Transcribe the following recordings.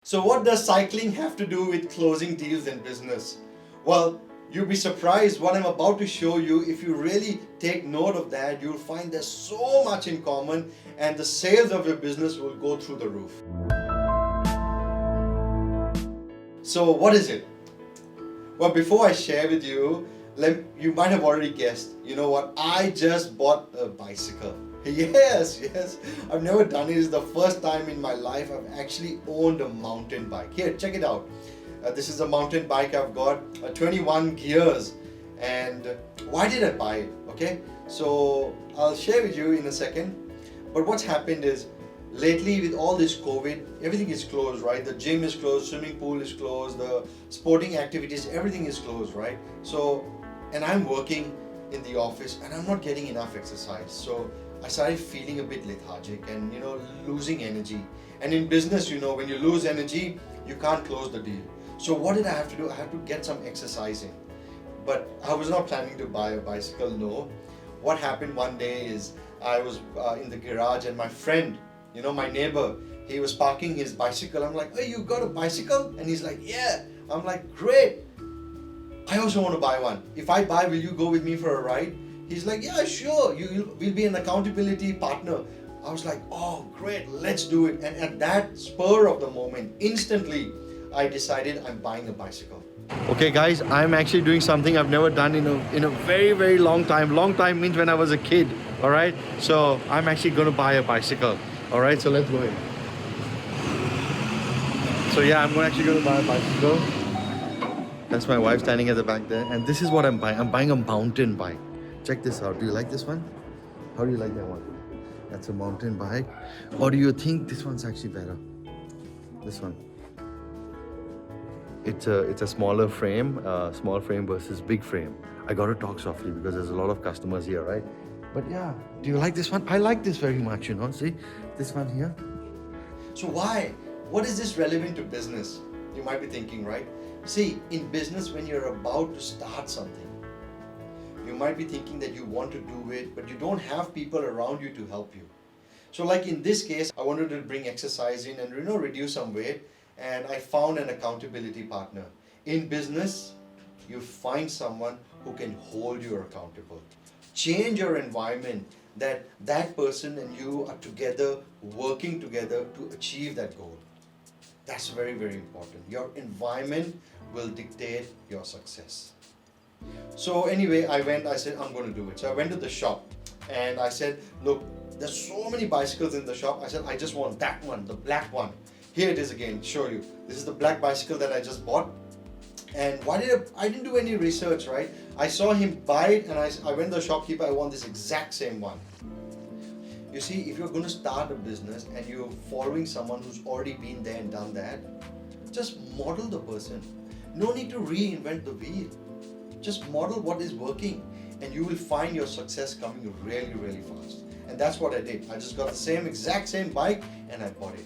So what does cycling have to do with closing deals in business? Well, you'll be surprised what I'm about to show you. If you really take note of that, you'll find there's so much in common and the sales of your business will go through the roof. So what is it? Well, before I share with you, you might have already guessed. You know what? I just bought a bicycle. Yes, yes. I've never done it. It's the first time in my life I've actually owned a mountain bike. Here, check it out. This is a mountain bike I've got, 21 gears. And why did I buy it? Okay, so I'll share with you in a second. But what's happened is, lately with all this COVID, everything is closed, right? The gym is closed, swimming pool is closed, the sporting activities, everything is closed, right? So, and I'm working in the office and I'm not getting enough exercise. So I started feeling a bit lethargic and, losing energy. And in business, when you lose energy, you can't close the deal. So what did I have to do? I had to get some exercise in. But I was not planning to buy a bicycle, no. What happened one day is I was in the garage and my friend, my neighbor, he was parking his bicycle. I'm like, hey, you got a bicycle? And he's like, yeah. I'm like, great. I also want to buy one. If I buy, will you go with me for a ride? He's like, yeah, sure. We'll be an accountability partner. I was like, oh, great, let's do it. And at that spur of the moment, instantly, I decided I'm buying a bicycle. Okay, guys, I'm actually doing something I've never done in a very, very long time. Long time means when I was a kid. All right. So I'm actually going to buy a bicycle. All right. So let's go in. So yeah, I'm actually going to buy a bicycle. That's my wife standing at the back there. And this is what I'm buying. I'm buying a mountain bike. Check this out. Do you like this one? How do you like that one? That's a mountain bike. Or do you think this one's actually better? This one. It's a smaller frame, small frame versus big frame. I gotta talk softly because there's a lot of customers here, right? But yeah, do you like this one? I like this very much, See, this one here. So why? What is this relevant to business? You might be thinking, right? See, in business, when you're about to start something, you might be thinking that you want to do it, but you don't have people around you to help you. So like in this case, I wanted to bring exercise in and reduce some weight, and I found an accountability partner. In business, you find someone who can hold you accountable. Change your environment that person and you are together, working together to achieve that goal. That's very, very important. Your environment will dictate your success. So anyway, I said, I'm going to do it. So I went to the shop and I said, look, there's so many bicycles in the shop. I said, I just want that one, the black one. Here it is again, show you. This is the black bicycle that I just bought. And I didn't do any research, right? I saw him buy it and I went to the shopkeeper, I want this exact same one. You see, if you're going to start a business and you're following someone who's already been there and done that, just model the person. No need to reinvent the wheel. Just model what is working and you will find your success coming really, really fast. And that's what I did. I just got the exact same bike and I bought it.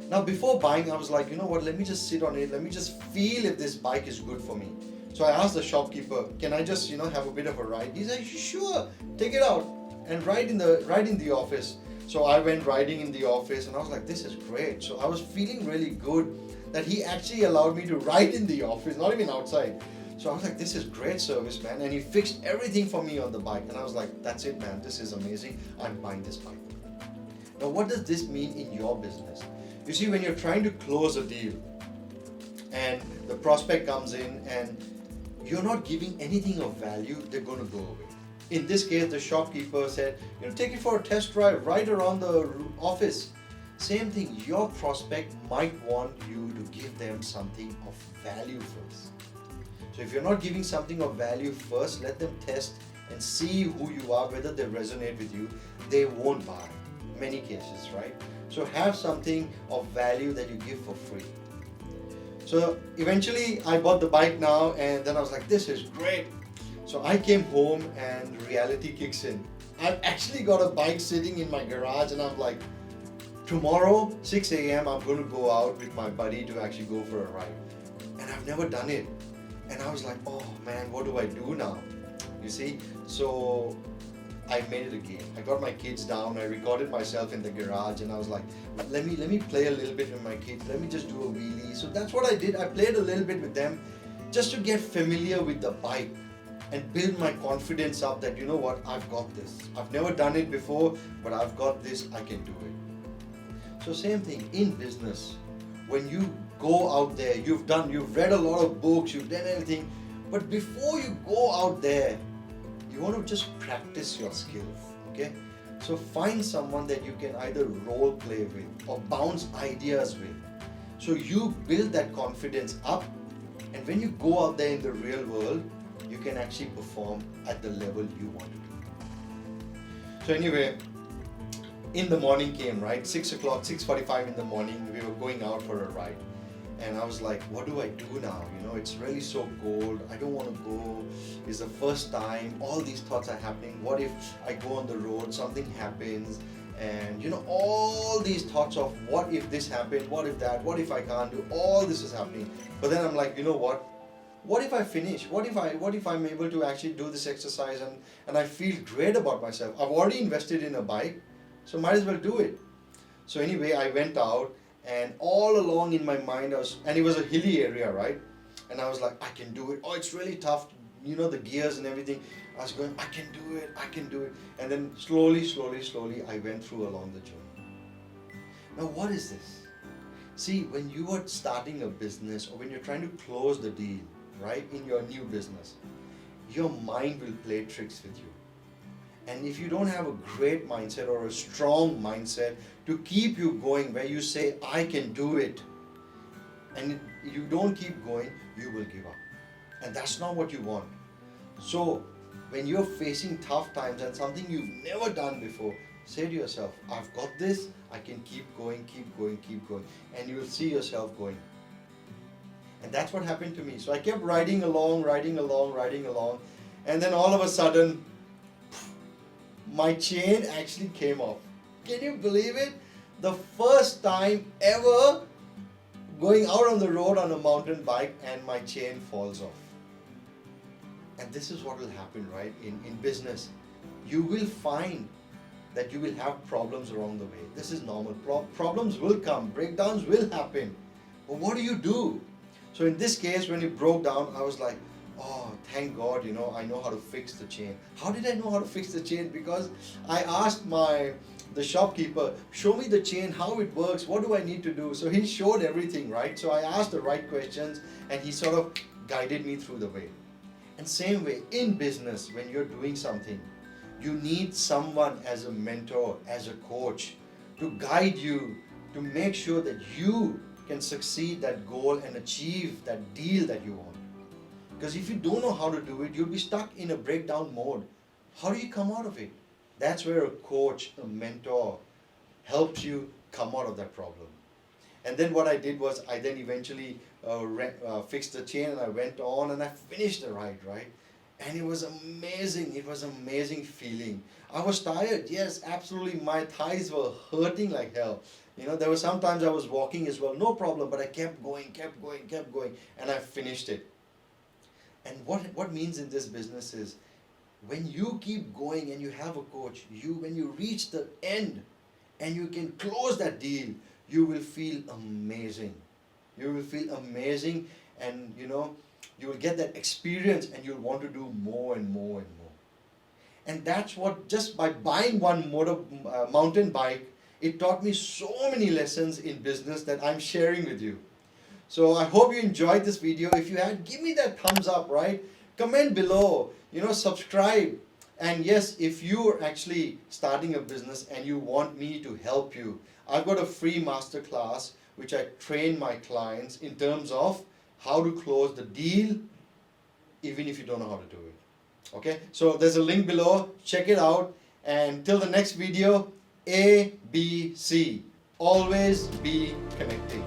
Now before buying, I was like, you know what, let me just sit on it. Let me just feel if this bike is good for me. So I asked the shopkeeper, can I just, have a bit of a ride? He said, sure, take it out and ride in the office. So I went riding in the office and I was like, this is great. So I was feeling really good that he actually allowed me to ride in the office, not even outside. So I was like, this is great service, man. And he fixed everything for me on the bike. And I was like, that's it, man. This is amazing. I'm buying this bike. Now, what does this mean in your business? You see, when you're trying to close a deal and the prospect comes in and you're not giving anything of value, they're going to go away. In this case, the shopkeeper said, take it for a test drive right around the office. Same thing, your prospect might want you to give them something of value first. So if you're not giving something of value first, let them test and see who you are, whether they resonate with you. They won't buy, many cases, right? So have something of value that you give for free. So eventually I bought the bike now and then I was like, this is great. So I came home and reality kicks in. I've actually got a bike sitting in my garage and I'm like, tomorrow 6 a.m. I'm going to go out with my buddy to actually go for a ride. And I've never done it. And I was like, oh man, what do I do now? You see? So I made it again. I got my kids down, I recorded myself in the garage, and I was like, let me play a little bit with my kids, let me just do a wheelie. So that's what I did. I played a little bit with them just to get familiar with the bike and build my confidence up that, you know what, I've got this. I've never done it before, but I've got this, I can do it. So same thing in business. When you go out there, you've read a lot of books, you've done everything, but before you go out there, you want to just practice your skills, okay? So find someone that you can either role play with or bounce ideas with. So you build that confidence up, and when you go out there in the real world, you can actually perform at the level you want to do. So anyway, in the morning came, right? 6 o'clock, 6:45 in the morning, we were going out for a ride. And I was like, what do I do now? You know, it's really so cold. I don't want to go. It's the first time. All these thoughts are happening. What if I go on the road, something happens? And you know, all these thoughts of what if this happened? What if that? What if I can't do? All this is happening. But then I'm like, you know what? What if I finish? What if I'm able to actually do this exercise and I feel great about myself? I've already invested in a bike, so might as well do it. So anyway, I went out, and all along in my mind and it was a hilly area, right? And I was like, I can do it. Oh, it's really tough, you know, the gears and everything. I was going, I can do it. And then slowly, I went through along the journey. Now, what is this? See, when you are starting a business or when you're trying to close the deal, right, in your new business, your mind will play tricks with you. And if you don't have a great mindset or a strong mindset to keep you going, where you say, I can do it, and you don't keep going, you will give up. And that's not what you want. So when you're facing tough times and something you've never done before, say to yourself, I've got this, I can keep going. And you will see yourself going. And that's what happened to me. So I kept riding along. And then all of a sudden, my chain actually came off. Can you believe it? The first time ever going out on the road on a mountain bike and my chain falls off. And this is what will happen, right? In business, you will find that you will have problems along the way. This is normal. Problems will come, breakdowns will happen. But what do you do? So in this case, when it broke down, I was like, oh, thank God, you know, I know how to fix the chain. How did I know how to fix the chain? Because I asked the shopkeeper, show me the chain, how it works, what do I need to do? So he showed everything, right? So I asked the right questions and he sort of guided me through the way. And same way, in business, when you're doing something, you need someone as a mentor, as a coach, to guide you, to make sure that you can succeed that goal and achieve that deal that you want. Because if you don't know how to do it, you'll be stuck in a breakdown mode. How do you come out of it? That's where a coach, a mentor, helps you come out of that problem. And then what I did was I then eventually fixed the chain and I went on and I finished the ride, right? And it was amazing. It was an amazing feeling. I was tired, yes, absolutely. My thighs were hurting like hell. You know, there were some times I was walking as well, no problem, but I kept going, and I finished it. And what means in this business is, when you keep going and you have a coach, when you reach the end and you can close that deal, you will feel amazing. You will feel amazing, and you know, you will get that experience and you'll want to do more and more. And that's what, just by buying one mountain bike, it taught me so many lessons in business that I'm sharing with you. So I hope you enjoyed this video. If you had, give me that thumbs up, right? Comment below, you know, subscribe. And yes, if you're actually starting a business and you want me to help you, I've got a free masterclass which I train my clients in terms of how to close the deal even if you don't know how to do it. Okay, so there's a link below, check it out, and till the next video, ABC, always be connecting.